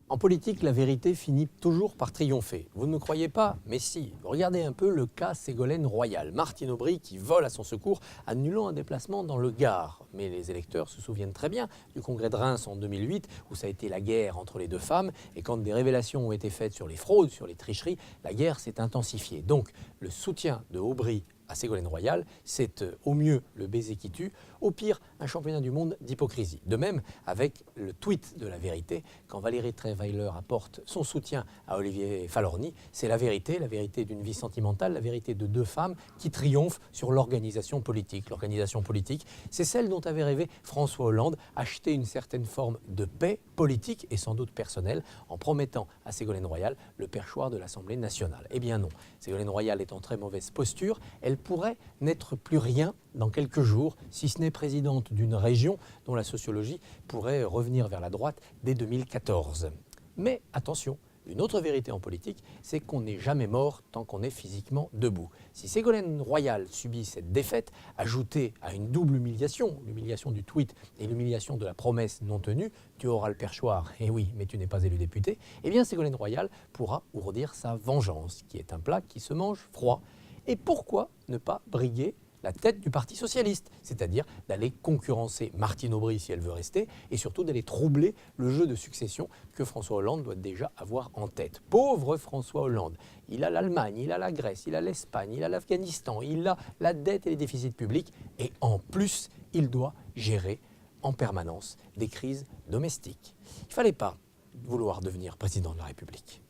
En politique, la vérité finit toujours par triompher. Vous ne me croyez pas? Mais si. Regardez un peu le cas Ségolène Royal. Martine Aubry qui vole à son secours, annulant un déplacement dans le Gard. Mais les électeurs se souviennent très bien du congrès de Reims en 2008, où ça a été la guerre entre les deux femmes. Et quand des révélations ont été faites sur les fraudes, sur les tricheries, la guerre s'est intensifiée. Donc, le soutien de Aubry à Ségolène Royal, c'est au mieux le baiser qui tue, au pire un championnat du monde d'hypocrisie. De même avec le tweet de la vérité, quand Valérie Trierweiler apporte son soutien à Olivier Falorni, c'est la vérité d'une vie sentimentale, la vérité de deux femmes qui triomphent sur l'organisation politique. L'organisation politique, c'est celle dont avait rêvé François Hollande, acheter une certaine forme de paix politique et sans doute personnelle, en promettant à Ségolène Royal le perchoir de l'Assemblée nationale. Eh bien non, Ségolène Royal est en très mauvaise posture, elle pourrait n'être plus rien dans quelques jours, si ce n'est présidente d'une région dont la sociologie pourrait revenir vers la droite dès 2014. Mais attention, une autre vérité en politique, c'est qu'on n'est jamais mort tant qu'on est physiquement debout. Si Ségolène Royal subit cette défaite, ajoutée à une double humiliation, l'humiliation du tweet et l'humiliation de la promesse non tenue, tu auras le perchoir, et oui, mais tu n'es pas élu député, eh bien Ségolène Royal pourra ourdir sa vengeance, qui est un plat qui se mange froid. Et pourquoi ne pas briguer la tête du Parti socialiste, c'est-à-dire d'aller concurrencer Martine Aubry si elle veut rester, et surtout d'aller troubler le jeu de succession que François Hollande doit déjà avoir en tête. Pauvre François Hollande, il a l'Allemagne, il a la Grèce, il a l'Espagne, il a l'Afghanistan, il a la dette et les déficits publics, et en plus, il doit gérer en permanence des crises domestiques. Il ne fallait pas vouloir devenir président de la République.